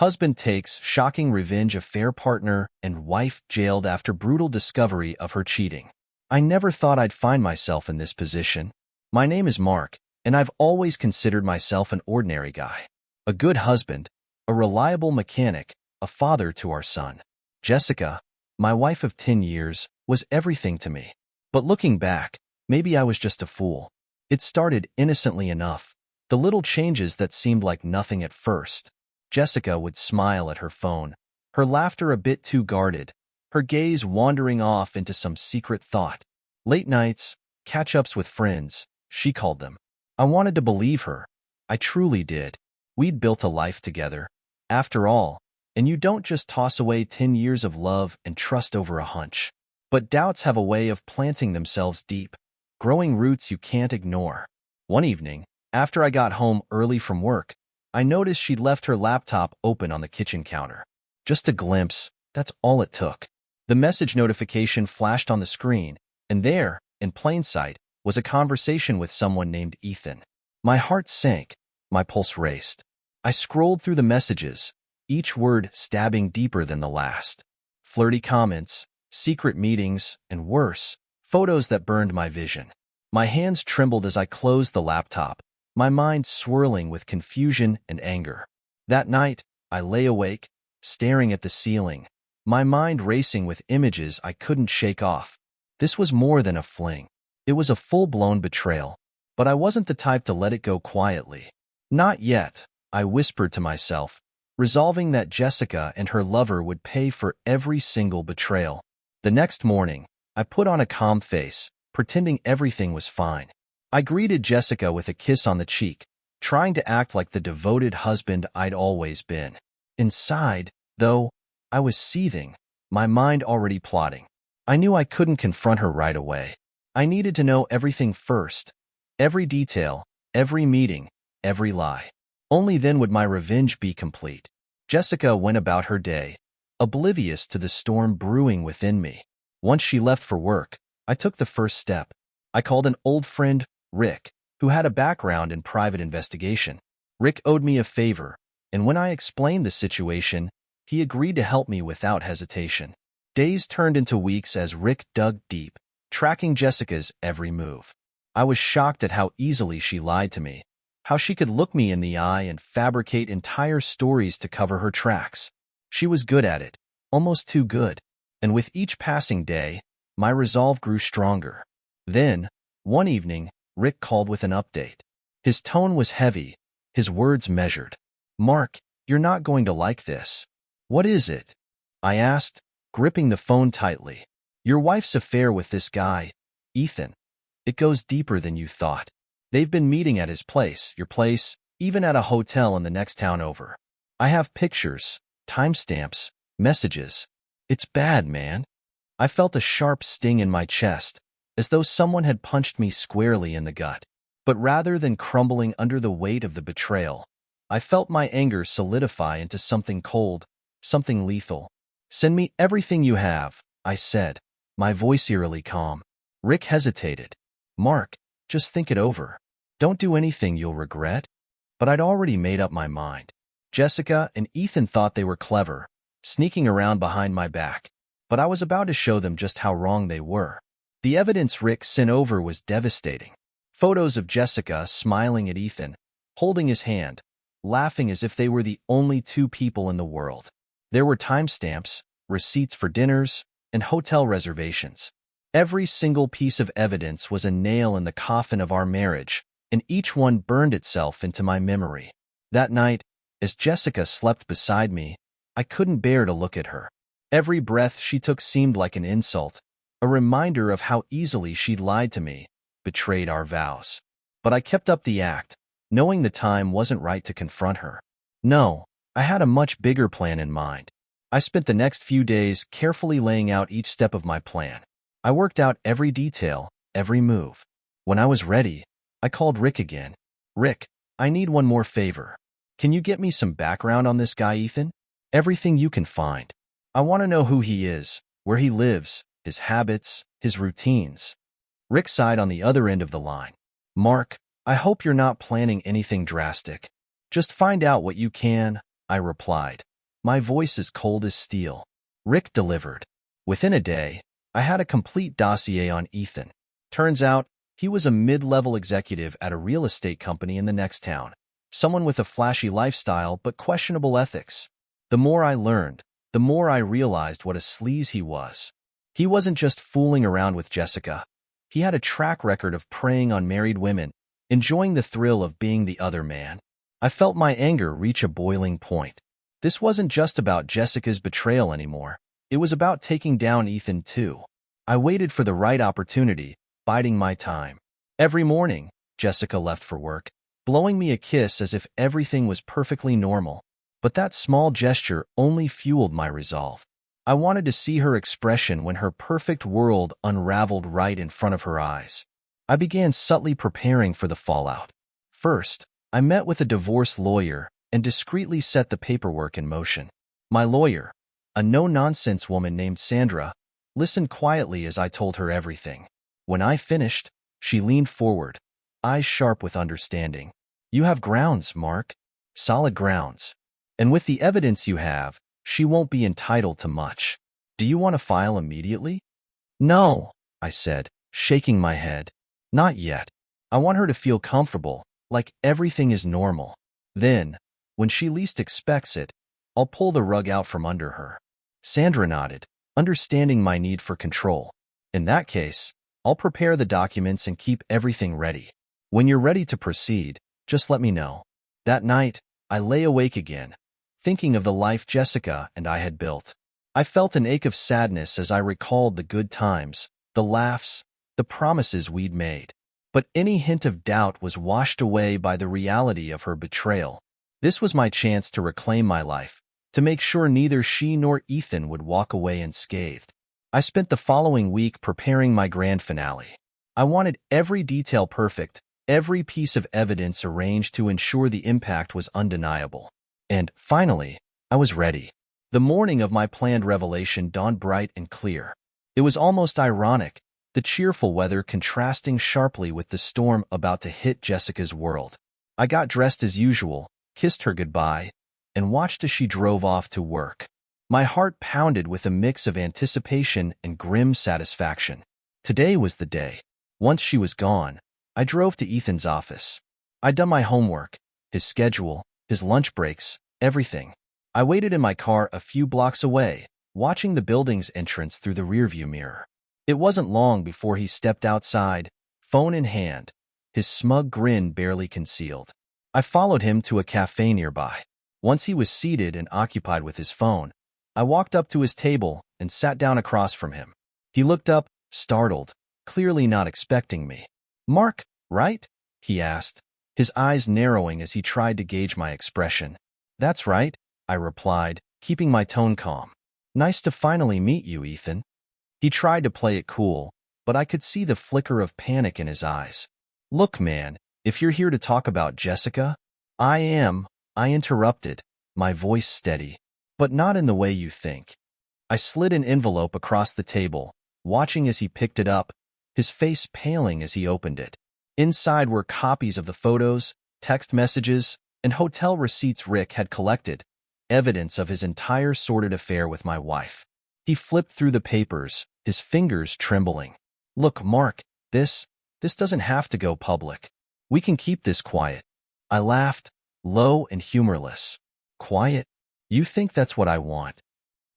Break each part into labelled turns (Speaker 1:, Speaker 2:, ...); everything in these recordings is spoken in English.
Speaker 1: Husband takes shocking revenge, affair partner and wife jailed after brutal discovery of her cheating. I never thought I'd find myself in this position. My name is Mark, and I've always considered myself an ordinary guy. A good husband, a reliable mechanic, a father to our son. Jessica, my wife of 10 years, was everything to me. But looking back, maybe I was just a fool. It started innocently enough, the little changes that seemed like nothing at first. Jessica would smile at her phone, her laughter a bit too guarded, her gaze wandering off into some secret thought. Late nights, catch-ups with friends, she called them. I wanted to believe her. I truly did. We'd built a life together. After all, and you don't just toss away 10 years of love and trust over a hunch. But doubts have a way of planting themselves deep, growing roots you can't ignore. One evening, after I got home early from work, I noticed she'd left her laptop open on the kitchen counter. Just a glimpse, that's all it took. The message notification flashed on the screen, and there, in plain sight, was a conversation with someone named Ethan. My heart sank, my pulse raced. I scrolled through the messages, each word stabbing deeper than the last. Flirty comments, secret meetings, and worse, photos that burned my vision. My hands trembled as I closed the laptop, my mind swirling with confusion and anger. That night, I lay awake, staring at the ceiling, my mind racing with images I couldn't shake off. This was more than a fling. It was a full-blown betrayal. But I wasn't the type to let it go quietly. Not yet, I whispered to myself, resolving that Jessica and her lover would pay for every single betrayal. The next morning, I put on a calm face, pretending everything was fine. I greeted Jessica with a kiss on the cheek, trying to act like the devoted husband I'd always been. Inside, though, I was seething, my mind already plotting. I knew I couldn't confront her right away. I needed to know everything first, every detail, every meeting, every lie. Only then would my revenge be complete. Jessica went about her day, oblivious to the storm brewing within me. Once she left for work, I took the first step. I called an old friend, Rick, who had a background in private investigation. Rick owed me a favor, and when I explained the situation, he agreed to help me without hesitation. Days turned into weeks as Rick dug deep, tracking Jessica's every move. I was shocked at how easily she lied to me, how she could look me in the eye and fabricate entire stories to cover her tracks. She was good at it, almost too good, and with each passing day, my resolve grew stronger. Then, one evening, Rick called with an update. His tone was heavy, his words measured. "Mark, you're not going to like this." "What is it?" I asked, gripping the phone tightly. "Your wife's affair with this guy, Ethan. It goes deeper than you thought. They've been meeting at his place, your place, even at a hotel in the next town over. I have pictures, timestamps, messages. It's bad, man." I felt a sharp sting in my chest, as though someone had punched me squarely in the gut. But rather than crumbling under the weight of the betrayal, I felt my anger solidify into something cold, something lethal. "Send me everything you have," I said, my voice eerily calm. Rick hesitated. "Mark, just think it over. Don't do anything you'll regret." But I'd already made up my mind. Jessica and Ethan thought they were clever, sneaking around behind my back. But I was about to show them just how wrong they were. The evidence Rick sent over was devastating. Photos of Jessica smiling at Ethan, holding his hand, laughing as if they were the only two people in the world. There were timestamps, receipts for dinners, and hotel reservations. Every single piece of evidence was a nail in the coffin of our marriage, and each one burned itself into my memory. That night, as Jessica slept beside me, I couldn't bear to look at her. Every breath she took seemed like an insult, a reminder of how easily she'd lied to me, betrayed our vows. But I kept up the act, knowing the time wasn't right to confront her. No, I had a much bigger plan in mind. I spent the next few days carefully laying out each step of my plan. I worked out every detail, every move. When I was ready, I called Rick again. "Rick, I need one more favor. Can you get me some background on this guy, Ethan? Everything you can find. I want to know who he is, where he lives, his habits, his routines." Rick sighed on the other end of the line. "Mark, I hope you're not planning anything drastic. Just find out what you can," I replied, my voice as cold as steel. Rick delivered. Within a day, I had a complete dossier on Ethan. Turns out, he was a mid-level executive at a real estate company in the next town. Someone with a flashy lifestyle but questionable ethics. The more I learned, the more I realized what a sleaze he was. He wasn't just fooling around with Jessica. He had a track record of preying on married women, enjoying the thrill of being the other man. I felt my anger reach a boiling point. This wasn't just about Jessica's betrayal anymore. It was about taking down Ethan too. I waited for the right opportunity, biding my time. Every morning, Jessica left for work, blowing me a kiss as if everything was perfectly normal. But that small gesture only fueled my resolve. I wanted to see her expression when her perfect world unraveled right in front of her eyes. I began subtly preparing for the fallout. First, I met with a divorce lawyer and discreetly set the paperwork in motion. My lawyer, a no-nonsense woman named Sandra, listened quietly as I told her everything. When I finished, she leaned forward, eyes sharp with understanding. "You have grounds, Mark. Solid grounds. And with the evidence you have, she won't be entitled to much. Do you want to file immediately?" "No," I said, shaking my head. "Not yet. I want her to feel comfortable, like everything is normal. Then, when she least expects it, I'll pull the rug out from under her." Sandra nodded, understanding my need for control. "In that case, I'll prepare the documents and keep everything ready. When you're ready to proceed, just let me know." That night, I lay awake again, thinking of the life Jessica and I had built. I felt an ache of sadness as I recalled the good times, the laughs, the promises we'd made. But any hint of doubt was washed away by the reality of her betrayal. This was my chance to reclaim my life, to make sure neither she nor Ethan would walk away unscathed. I spent the following week preparing my grand finale. I wanted every detail perfect, every piece of evidence arranged to ensure the impact was undeniable. And, finally, I was ready. The morning of my planned revelation dawned bright and clear. It was almost ironic, the cheerful weather contrasting sharply with the storm about to hit Jessica's world. I got dressed as usual, kissed her goodbye, and watched as she drove off to work. My heart pounded with a mix of anticipation and grim satisfaction. Today was the day. Once she was gone, I drove to Ethan's office. I'd done my homework, his schedule, his lunch breaks, everything. I waited in my car a few blocks away, watching the building's entrance through the rearview mirror. It wasn't long before he stepped outside, phone in hand, his smug grin barely concealed. I followed him to a cafe nearby. Once he was seated and occupied with his phone, I walked up to his table and sat down across from him. He looked up, startled, clearly not expecting me. "Mark, right?" he asked, his eyes narrowing as he tried to gauge my expression. "That's right," I replied, keeping my tone calm. "Nice to finally meet you, Ethan." He tried to play it cool, but I could see the flicker of panic in his eyes. "Look, man, if you're here to talk about Jessica—" "I am," I interrupted, my voice steady. "But not in the way you think." I slid an envelope across the table, watching as he picked it up, his face paling as he opened it. Inside were copies of the photos, text messages, and hotel receipts Rick had collected, evidence of his entire sordid affair with my wife. He flipped through the papers, his fingers trembling. "Look, Mark, this doesn't have to go public. We can keep this quiet." I laughed, low and humorless. "Quiet? You think that's what I want?"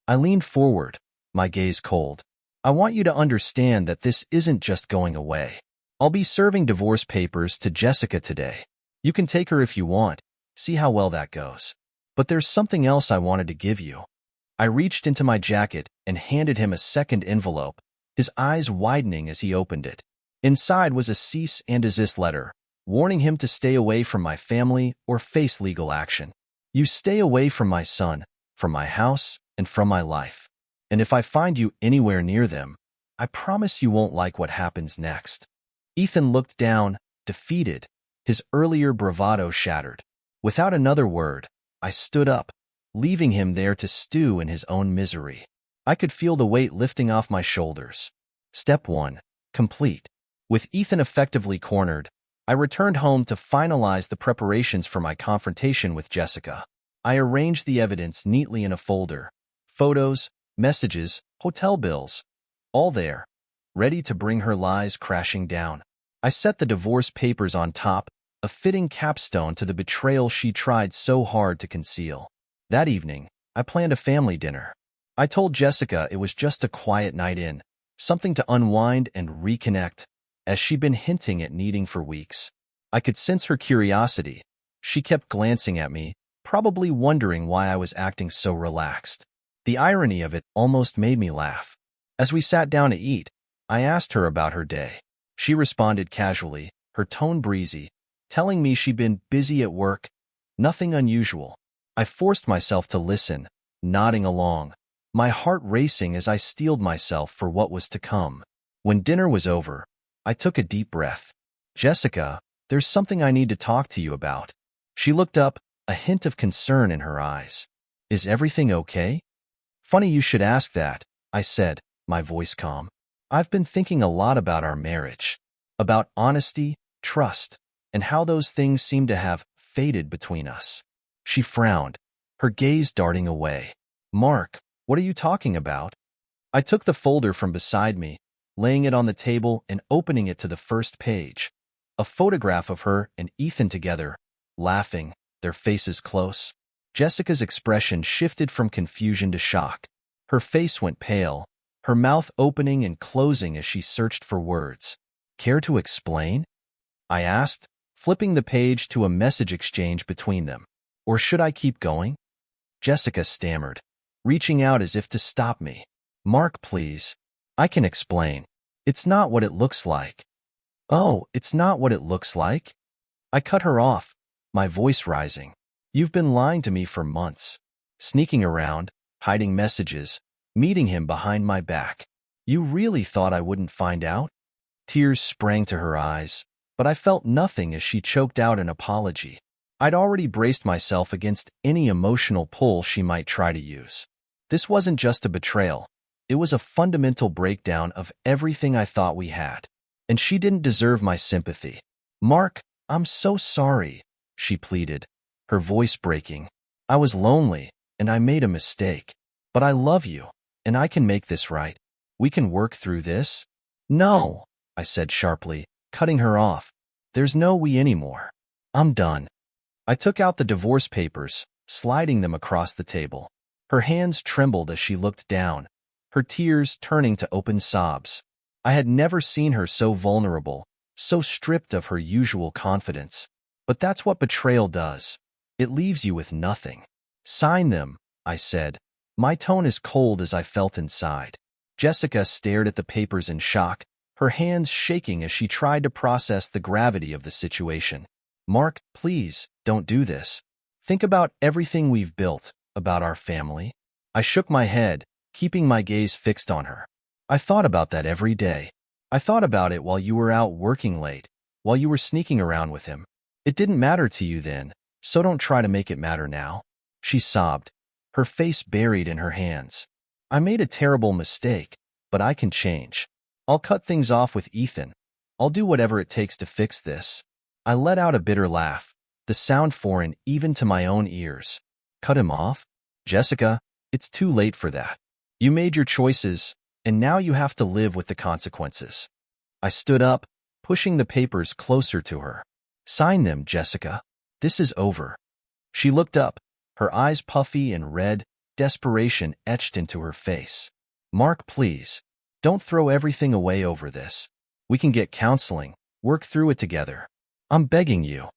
Speaker 1: I leaned forward, my gaze cold. "I want you to understand that this isn't just going away. I'll be serving divorce papers to Jessica today. You can take her if you want, see how well that goes. But there's something else I wanted to give you." I reached into my jacket and handed him a second envelope, his eyes widening as he opened it. Inside was a cease and desist letter, warning him to stay away from my family or face legal action. "You stay away from my son, from my house, and from my life. And if I find you anywhere near them, I promise you won't like what happens next." Ethan looked down, defeated, his earlier bravado shattered. Without another word, I stood up, leaving him there to stew in his own misery. I could feel the weight lifting off my shoulders. Step 1. Complete. With Ethan effectively cornered, I returned home to finalize the preparations for my confrontation with Jessica. I arranged the evidence neatly in a folder. Photos, messages, hotel bills, all there, ready to bring her lies crashing down. I set the divorce papers on top, a fitting capstone to the betrayal she tried so hard to conceal. That evening, I planned a family dinner. I told Jessica it was just a quiet night in, something to unwind and reconnect, as she'd been hinting at needing for weeks. I could sense her curiosity. She kept glancing at me, probably wondering why I was acting so relaxed. The irony of it almost made me laugh. As we sat down to eat, I asked her about her day. She responded casually, her tone breezy, telling me she'd been busy at work, nothing unusual. I forced myself to listen, nodding along, my heart racing as I steeled myself for what was to come. When dinner was over, I took a deep breath. Jessica, there's something I need to talk to you about. She looked up, a hint of concern in her eyes. Is everything okay? Funny you should ask that, I said, my voice calm. I've been thinking a lot about our marriage, about honesty, trust, and how those things seem to have faded between us. She frowned, her gaze darting away. Mark, what are you talking about? I took the folder from beside me, laying it on the table and opening it to the first page. A photograph of her and Ethan together, laughing, their faces close. Jessica's expression shifted from confusion to shock. Her face went pale, her mouth opening and closing as she searched for words. Care to explain? I asked, flipping the page to a message exchange between them. Or should I keep going? Jessica stammered, reaching out as if to stop me. Mark, please. I can explain. It's not what it looks like. Oh, it's not what it looks like? I cut her off, my voice rising. You've been lying to me for months, sneaking around, hiding messages, meeting him behind my back. You really thought I wouldn't find out? Tears sprang to her eyes, but I felt nothing as she choked out an apology. I'd already braced myself against any emotional pull she might try to use. This wasn't just a betrayal. It was a fundamental breakdown of everything I thought we had. And she didn't deserve my sympathy. Mark, I'm so sorry, she pleaded, her voice breaking. I was lonely, and I made a mistake. But I love you, and I can make this right. We can work through this. No, I said sharply, cutting her off. There's no we anymore. I'm done. I took out the divorce papers, sliding them across the table. Her hands trembled as she looked down, her tears turning to open sobs. I had never seen her so vulnerable, so stripped of her usual confidence. But that's what betrayal does. It leaves you with nothing. Sign them, I said, my tone as cold as I felt inside. Jessica stared at the papers in shock, her hands shaking as she tried to process the gravity of the situation. Mark, please, don't do this. Think about everything we've built, about our family. I shook my head, keeping my gaze fixed on her. I thought about that every day. I thought about it while you were out working late, while you were sneaking around with him. It didn't matter to you then, so don't try to make it matter now. She sobbed, her face buried in her hands. I made a terrible mistake, but I can change. I'll cut things off with Ethan. I'll do whatever it takes to fix this. I let out a bitter laugh, the sound foreign even to my own ears. Cut him off? Jessica, it's too late for that. You made your choices, and now you have to live with the consequences. I stood up, pushing the papers closer to her. Sign them, Jessica. This is over. She looked up, her eyes puffy and red, desperation etched into her face. Mark, please, don't throw everything away over this. We can get counseling, work through it together. I'm begging you.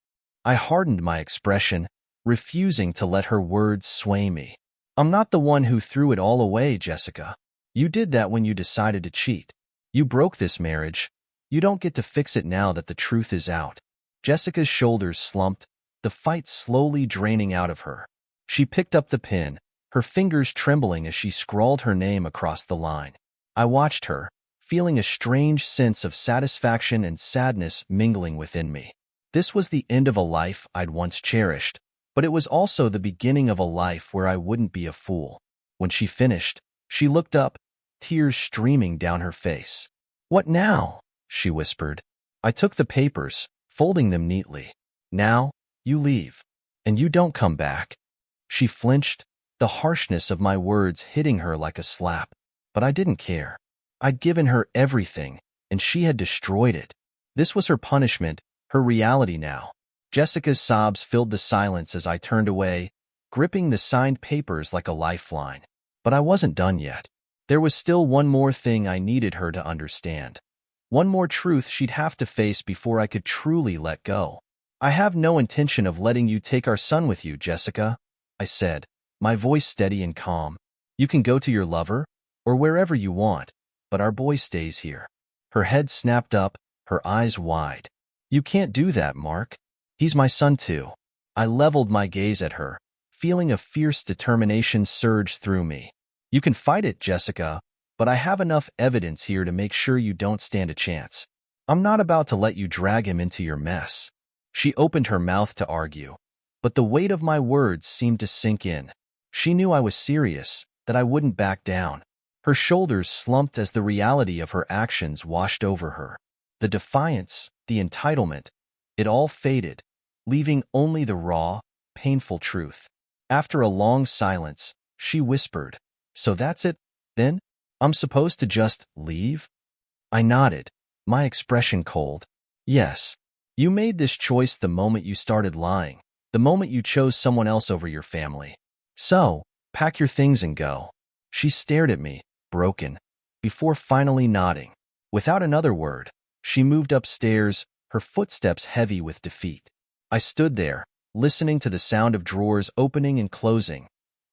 Speaker 1: I hardened my expression, refusing to let her words sway me. I'm not the one who threw it all away, Jessica. You did that when you decided to cheat. You broke this marriage. You don't get to fix it now that the truth is out. Jessica's shoulders slumped, the fight slowly draining out of her. She picked up the pen, her fingers trembling as she scrawled her name across the line. I watched her, feeling a strange sense of satisfaction and sadness mingling within me. This was the end of a life I'd once cherished, but it was also the beginning of a life where I wouldn't be a fool. When she finished, she looked up, tears streaming down her face. What now? She whispered. I took the papers, folding them neatly. Now, you leave. And you don't come back. She flinched, the harshness of my words hitting her like a slap. But I didn't care. I'd given her everything, and she had destroyed it. This was her punishment, her reality now. Jessica's sobs filled the silence as I turned away, gripping the signed papers like a lifeline. But I wasn't done yet. There was still one more thing I needed her to understand. One more truth she'd have to face before I could truly let go. "I have no intention of letting you take our son with you, Jessica," I said, my voice steady and calm. "You can go to your lover, or wherever you want, but our boy stays here." Her head snapped up, her eyes wide. "You can't do that, Mark. He's my son too." I leveled my gaze at her, feeling a fierce determination surge through me. "You can fight it, Jessica, but I have enough evidence here to make sure you don't stand a chance. I'm not about to let you drag him into your mess." She opened her mouth to argue, but the weight of my words seemed to sink in. She knew I was serious, that I wouldn't back down. Her shoulders slumped as the reality of her actions washed over her. The defiance, the entitlement, it all faded, leaving only the raw, painful truth. After a long silence, she whispered, "So that's it, then? I'm supposed to just leave?" I nodded, my expression cold. "Yes. You made this choice the moment you started lying, the moment you chose someone else over your family. So, pack your things and go." She stared at me, broken, before finally nodding. Without another word, she moved upstairs, her footsteps heavy with defeat. I stood there, listening to the sound of drawers opening and closing,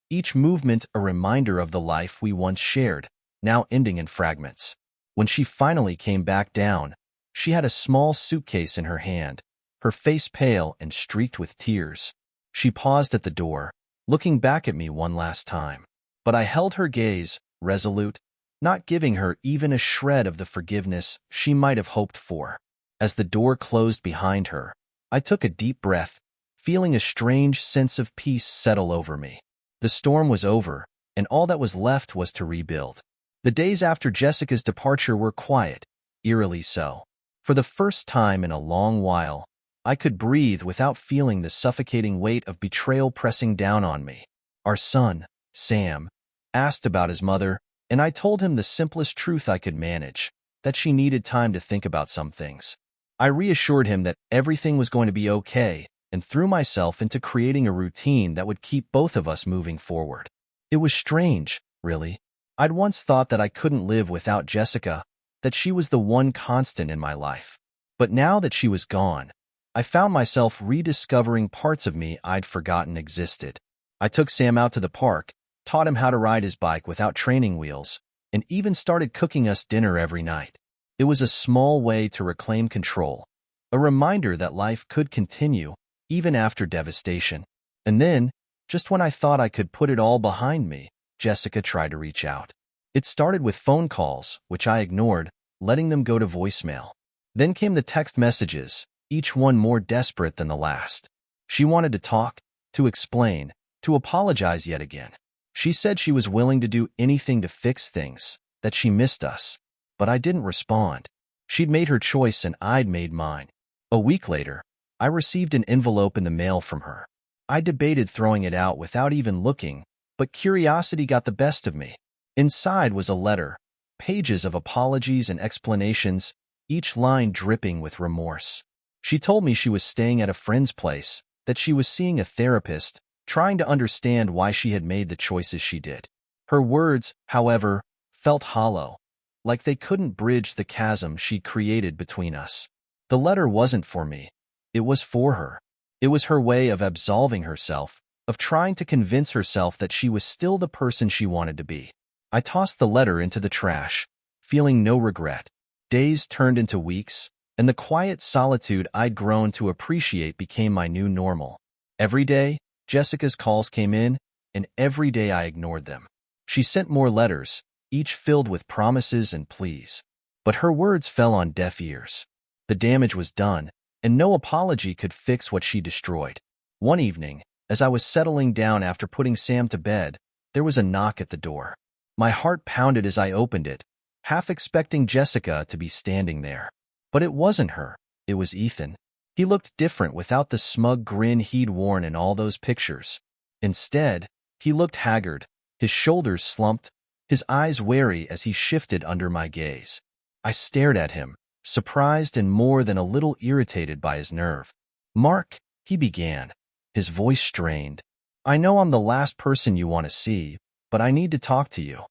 Speaker 1: each movement a reminder of the life we once shared, now ending in fragments. When she finally came back down, she had a small suitcase in her hand, her face pale and streaked with tears. She paused at the door, looking back at me one last time. But I held her gaze, resolute, not giving her even a shred of the forgiveness she might have hoped for. As the door closed behind her, I took a deep breath, feeling a strange sense of peace settle over me. The storm was over, and all that was left was to rebuild. The days after Jessica's departure were quiet, eerily so. For the first time in a long while, I could breathe without feeling the suffocating weight of betrayal pressing down on me. Our son, Sam, asked about his mother, and I told him the simplest truth I could manage, that she needed time to think about some things. I reassured him that everything was going to be okay, and threw myself into creating a routine that would keep both of us moving forward. It was strange, really. I'd once thought that I couldn't live without Jessica, that she was the one constant in my life. But now that she was gone, I found myself rediscovering parts of me I'd forgotten existed. I took Sam out to the park, taught him how to ride his bike without training wheels, and even started cooking us dinner every night. It was a small way to reclaim control, a reminder that life could continue, even after devastation. And then, just when I thought I could put it all behind me, Jessica tried to reach out. It started with phone calls, which I ignored, letting them go to voicemail. Then came the text messages, each one more desperate than the last. She wanted to talk, to explain, to apologize yet again. She said she was willing to do anything to fix things, that she missed us. But I didn't respond. She'd made her choice and I'd made mine. A week later, I received an envelope in the mail from her. I debated throwing it out without even looking, but curiosity got the best of me. Inside was a letter, pages of apologies and explanations, each line dripping with remorse. She told me she was staying at a friend's place, that she was seeing a therapist, trying to understand why she had made the choices she did. Her words, however, felt hollow, like they couldn't bridge the chasm she'd created between us. The letter wasn't for me. It was for her. It was her way of absolving herself, of trying to convince herself that she was still the person she wanted to be. I tossed the letter into the trash, feeling no regret. Days turned into weeks, and the quiet solitude I'd grown to appreciate became my new normal. Every day, Jessica's calls came in, and every day I ignored them. She sent more letters, each filled with promises and pleas. But her words fell on deaf ears. The damage was done, and no apology could fix what she destroyed. One evening, as I was settling down after putting Sam to bed, there was a knock at the door. My heart pounded as I opened it, half expecting Jessica to be standing there. But it wasn't her, it was Ethan. He looked different without the smug grin he'd worn in all those pictures. Instead, he looked haggard, his shoulders slumped, his eyes wary as he shifted under my gaze. I stared at him, surprised and more than a little irritated by his nerve. "Mark," he began, his voice strained. "I know I'm the last person you want to see, but I need to talk to you."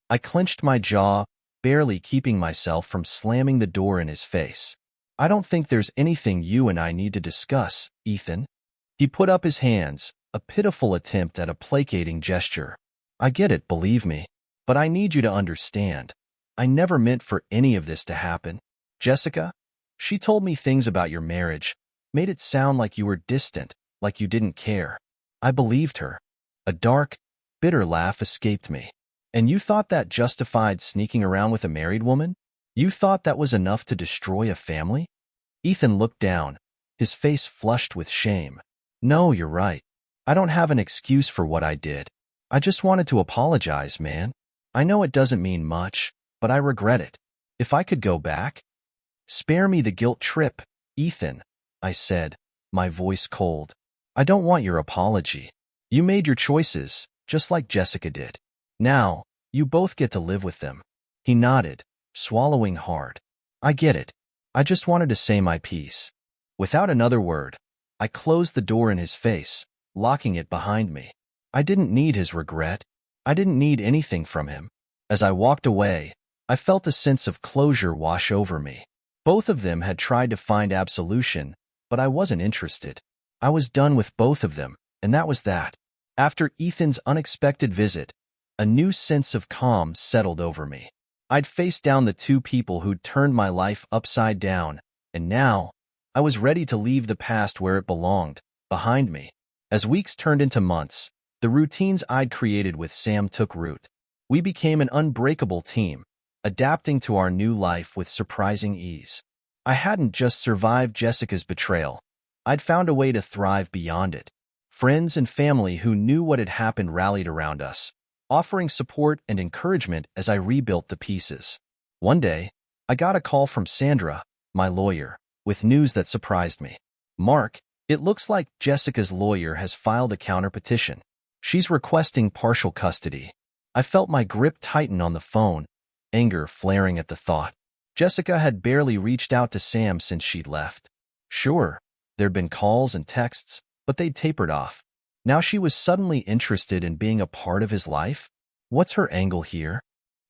Speaker 1: I clenched my jaw, barely keeping myself from slamming the door in his face. "I don't think there's anything you and I need to discuss, Ethan." He put up his hands, a pitiful attempt at a placating gesture. "I get it, believe me, but I need you to understand. I never meant for any of this to happen. Jessica, she told me things about your marriage, made it sound like you were distant, like you didn't care. I believed her." A dark, bitter laugh escaped me. "And you thought that justified sneaking around with a married woman? You thought that was enough to destroy a family?" Ethan looked down, his face flushed with shame. "No, you're right. I don't have an excuse for what I did. I just wanted to apologize, man. I know it doesn't mean much, but I regret it. If I could go back—" "Spare me the guilt trip, Ethan," I said, my voice cold. "I don't want your apology. You made your choices, just like Jessica did. Now, you both get to live with them." He nodded, swallowing hard. "I get it. I just wanted to say my piece." Without another word, I closed the door in his face, locking it behind me. I didn't need his regret. I didn't need anything from him. As I walked away, I felt a sense of closure wash over me. Both of them had tried to find absolution, but I wasn't interested. I was done with both of them, and that was that. After Ethan's unexpected visit, a new sense of calm settled over me. I'd faced down the two people who'd turned my life upside down, and now I was ready to leave the past where it belonged, behind me. As weeks turned into months, the routines I'd created with Sam took root. We became an unbreakable team, adapting to our new life with surprising ease. I hadn't just survived Jessica's betrayal. I'd found a way to thrive beyond it. Friends and family who knew what had happened rallied around us, offering support and encouragement as I rebuilt the pieces. One day, I got a call from Sandra, my lawyer, with news that surprised me. "Mark, it looks like Jessica's lawyer has filed a counterpetition. She's requesting partial custody." I felt my grip tighten on the phone, anger flaring at the thought. Jessica had barely reached out to Sam since she'd left. Sure, there'd been calls and texts, but they'd tapered off. Now she was suddenly interested in being a part of his life? What's her angle here?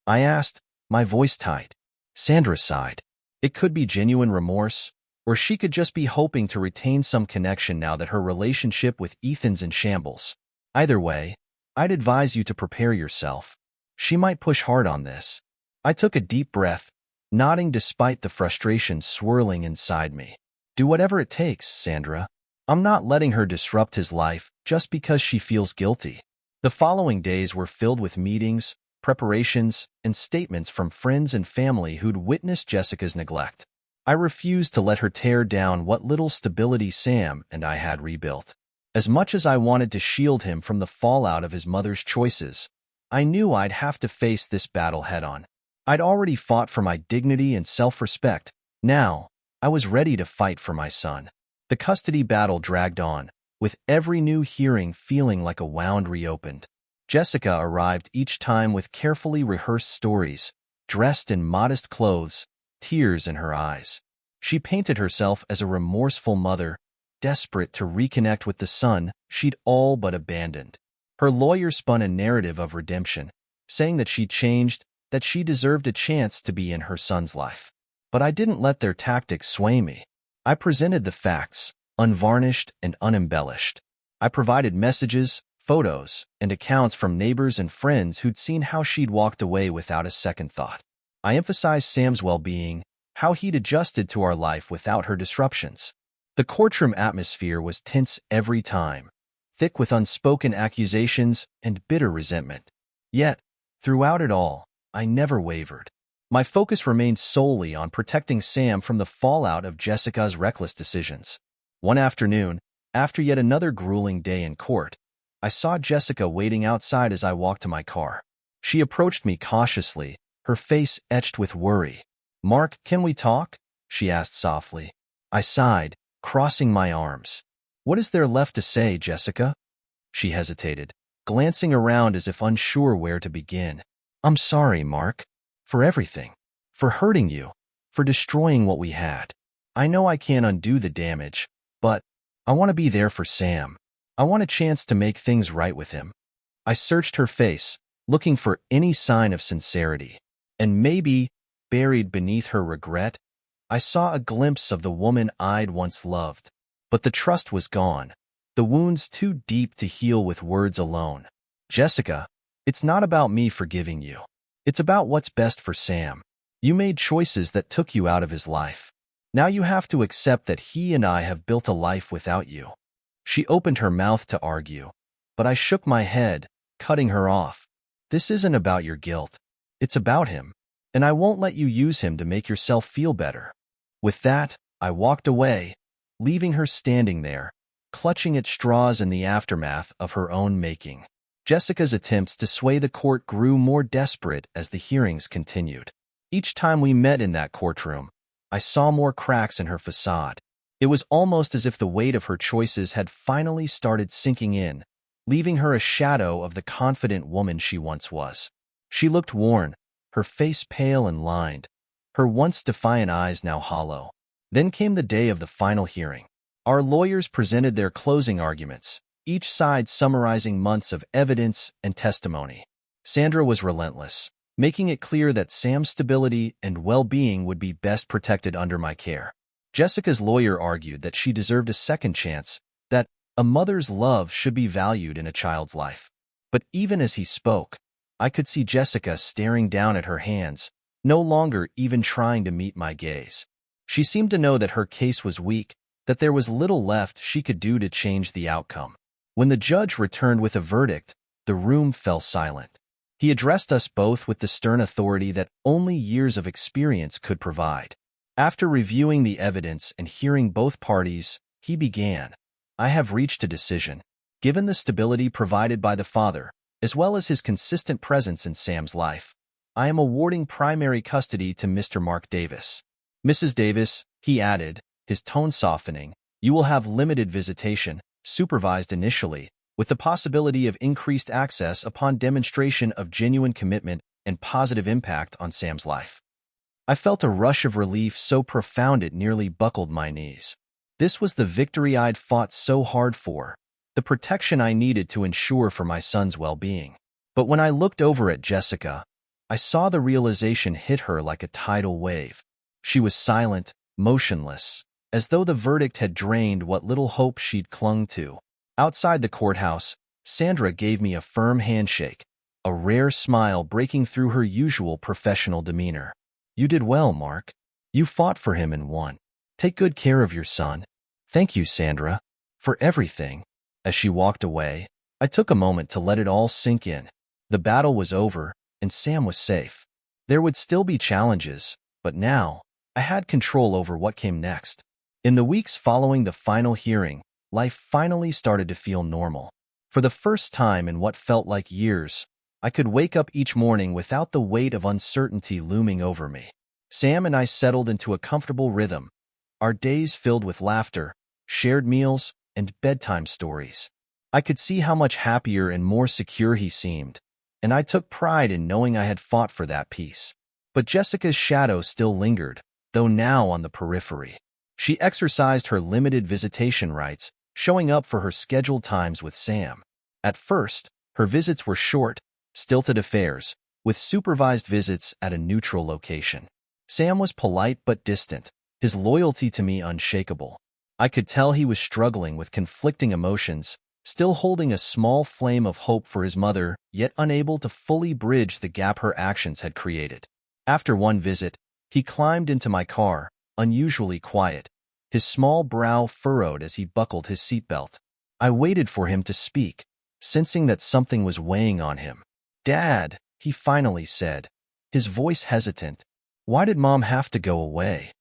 Speaker 1: I asked, my voice tight. Sandra sighed. It could be genuine remorse, or she could just be hoping to retain some connection now that her relationship with Ethan's in shambles. Either way, I'd advise you to prepare yourself. She might push hard on this. I took a deep breath, nodding despite the frustration swirling inside me. Do whatever it takes, Sandra. I'm not letting her disrupt his life just because she feels guilty. The following days were filled with meetings, preparations, and statements from friends and family who'd witnessed Jessica's neglect. I refused to let her tear down what little stability Sam and I had rebuilt. As much as I wanted to shield him from the fallout of his mother's choices, I knew I'd have to face this battle head-on. I'd already fought for my dignity and self-respect. Now, I was ready to fight for my son. The custody battle dragged on, with every new hearing feeling like a wound reopened. Jessica arrived each time with carefully rehearsed stories, dressed in modest clothes, tears in her eyes. She painted herself as a remorseful mother, desperate to reconnect with the son she'd all but abandoned. Her lawyer spun a narrative of redemption, saying that she'd changed, that she deserved a chance to be in her son's life. But I didn't let their tactics sway me. I presented the facts, unvarnished and unembellished. I provided messages, photos, and accounts from neighbors and friends who'd seen how she'd walked away without a second thought. I emphasized Sam's well-being, how he'd adjusted to our life without her disruptions. The courtroom atmosphere was tense every time, thick with unspoken accusations and bitter resentment. Yet, throughout it all, I never wavered. My focus remained solely on protecting Sam from the fallout of Jessica's reckless decisions. One afternoon, after yet another grueling day in court, I saw Jessica waiting outside as I walked to my car. She approached me cautiously, her face etched with worry. "Mark, can we talk?" she asked softly. I sighed, crossing my arms. "What is there left to say, Jessica?" She hesitated, glancing around as if unsure where to begin. I'm sorry, Mark. For everything. For hurting you. For destroying what we had. I know I can't undo the damage, but I want to be there for Sam. I want a chance to make things right with him. I searched her face, looking for any sign of sincerity. And maybe, buried beneath her regret, I saw a glimpse of the woman I'd once loved. But the trust was gone, the wounds too deep to heal with words alone. Jessica, it's not about me forgiving you. It's about what's best for Sam. You made choices that took you out of his life. Now you have to accept that he and I have built a life without you. She opened her mouth to argue, but I shook my head, cutting her off. This isn't about your guilt. It's about him, and I won't let you use him to make yourself feel better. With that, I walked away, leaving her standing there, clutching at straws in the aftermath of her own making. Jessica's attempts to sway the court grew more desperate as the hearings continued. Each time we met in that courtroom, I saw more cracks in her facade. It was almost as if the weight of her choices had finally started sinking in, leaving her a shadow of the confident woman she once was. She looked worn, her face pale and lined, her once defiant eyes now hollow. Then came the day of the final hearing. Our lawyers presented their closing arguments, each side summarizing months of evidence and testimony. Sandra was relentless, making it clear that Sam's stability and well-being would be best protected under my care. Jessica's lawyer argued that she deserved a second chance, that a mother's love should be valued in a child's life. But even as he spoke, I could see Jessica staring down at her hands, no longer even trying to meet my gaze. She seemed to know that her case was weak, that there was little left she could do to change the outcome. When the judge returned with a verdict, the room fell silent. He addressed us both with the stern authority that only years of experience could provide. After reviewing the evidence and hearing both parties, he began. I have reached a decision. Given the stability provided by the father, as well as his consistent presence in Sam's life, I am awarding primary custody to Mr. Mark Davis. Mrs. Davis, he added, his tone softening, you will have limited visitation, supervised initially, with the possibility of increased access upon demonstration of genuine commitment and positive impact on Sam's life. I felt a rush of relief so profound it nearly buckled my knees. This was the victory I'd fought so hard for, the protection I needed to ensure for my son's well-being. But when I looked over at Jessica, I saw the realization hit her like a tidal wave. She was silent, motionless, as though the verdict had drained what little hope she'd clung to. Outside the courthouse, Sandra gave me a firm handshake, a rare smile breaking through her usual professional demeanor. You did well, Mark. You fought for him and won. Take good care of your son. Thank you, Sandra, for everything. As she walked away, I took a moment to let it all sink in. The battle was over, and Sam was safe. There would still be challenges, but now, I had control over what came next. In the weeks following the final hearing, life finally started to feel normal. For the first time in what felt like years, I could wake up each morning without the weight of uncertainty looming over me. Sam and I settled into a comfortable rhythm, our days filled with laughter, shared meals, and bedtime stories. I could see how much happier and more secure he seemed, and I took pride in knowing I had fought for that peace. But Jessica's shadow still lingered, though now on the periphery. She exercised her limited visitation rights, showing up for her scheduled times with Sam. At first, her visits were short, stilted affairs, with supervised visits at a neutral location. Sam was polite but distant, his loyalty to me unshakable. I could tell he was struggling with conflicting emotions, still holding a small flame of hope for his mother, yet unable to fully bridge the gap her actions had created. After one visit, he climbed into my car, unusually quiet, his small brow furrowed as he buckled his seatbelt. I waited for him to speak, sensing that something was weighing on him. "Dad," he finally said, his voice hesitant. "Why did Mom have to go away?"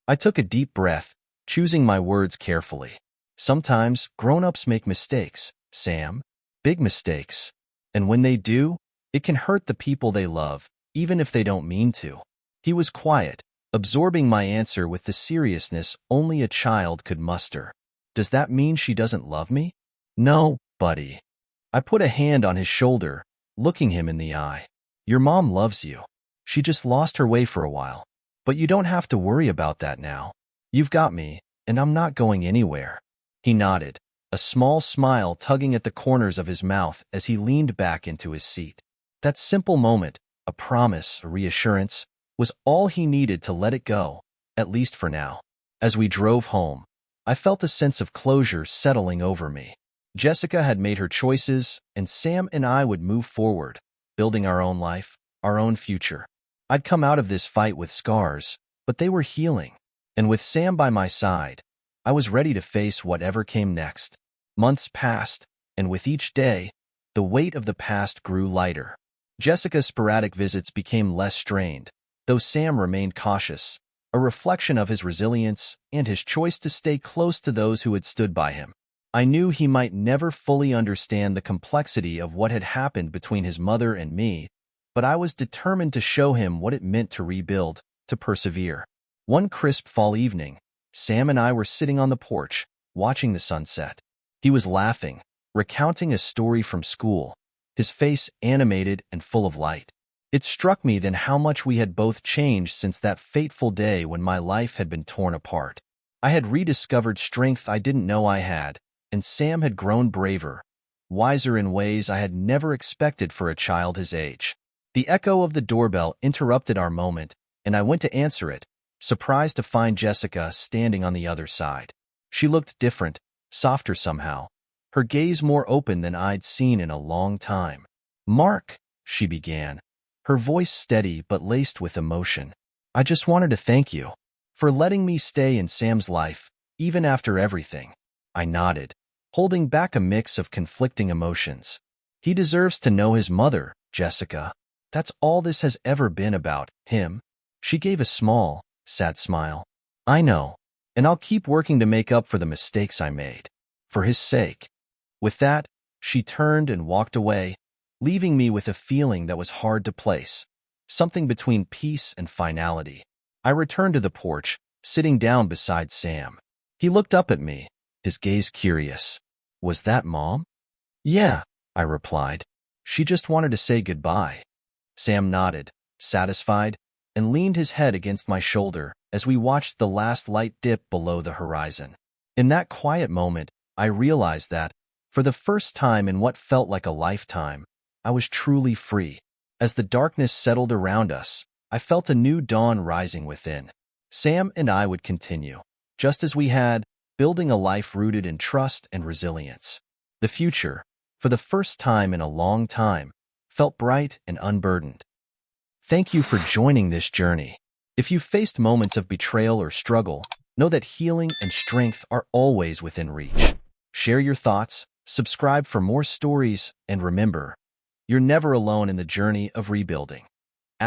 Speaker 1: I took a deep breath, choosing my words carefully. Sometimes grown-ups make mistakes, Sam. Big mistakes. And when they do, it can hurt the people they love, even if they don't mean to. He was quiet, absorbing my answer with the seriousness only a child could muster. "Does that mean she doesn't love me?" "No, buddy. I put a hand on his shoulder, looking him in the eye. Your mom loves you. She just lost her way for a while. But you don't have to worry about that now. You've got me, and I'm not going anywhere. He nodded, a small smile tugging at the corners of his mouth as he leaned back into his seat. That simple moment, a promise, a reassurance, was all he needed to let it go, at least for now. As we drove home, I felt a sense of closure settling over me. Jessica had made her choices, and Sam and I would move forward, building our own life, our own future. I'd come out of this fight with scars, but they were healing. And with Sam by my side, I was ready to face whatever came next. Months passed, and with each day, the weight of the past grew lighter. Jessica's sporadic visits became less strained, though Sam remained cautious, a reflection of his resilience and his choice to stay close to those who had stood by him. I knew he might never fully understand the complexity of what had happened between his mother and me, but I was determined to show him what it meant to rebuild, to persevere. One crisp fall evening, Sam and I were sitting on the porch, watching the sunset. He was laughing, recounting a story from school, his face animated and full of light. It struck me then how much we had both changed since that fateful day when my life had been torn apart. I had rediscovered strength I didn't know I had, and Sam had grown braver, wiser in ways I had never expected for a child his age. The echo of the doorbell interrupted our moment, and I went to answer it, surprised to find Jessica standing on the other side. She looked different, softer somehow, her gaze more open than I'd seen in a long time. "Mark," she began, her voice steady but laced with emotion. "I just wanted to thank you for letting me stay in Sam's life, even after everything." I nodded, holding back a mix of conflicting emotions. "He deserves to know his mother, Jessica. That's all this has ever been about, him." She gave a small, sad smile. "I know, and I'll keep working to make up for the mistakes I made, for his sake." With that, she turned and walked away, leaving me with a feeling that was hard to place, something between peace and finality. I returned to the porch, sitting down beside Sam. He looked up at me, his gaze curious. "Was that Mom?" "Yeah," I replied. "She just wanted to say goodbye." Sam nodded, satisfied, and leaned his head against my shoulder as we watched the last light dip below the horizon. In that quiet moment, I realized that, for the first time in what felt like a lifetime, I was truly free. As the darkness settled around us, I felt a new dawn rising within. Sam and I would continue, just as we had, building a life rooted in trust and resilience. The future, for the first time in a long time, felt bright and unburdened. Thank you for joining this journey. If you've faced moments of betrayal or struggle, know that healing and strength are always within reach. Share your thoughts, subscribe for more stories, and remember, you're never alone in the journey of rebuilding. ****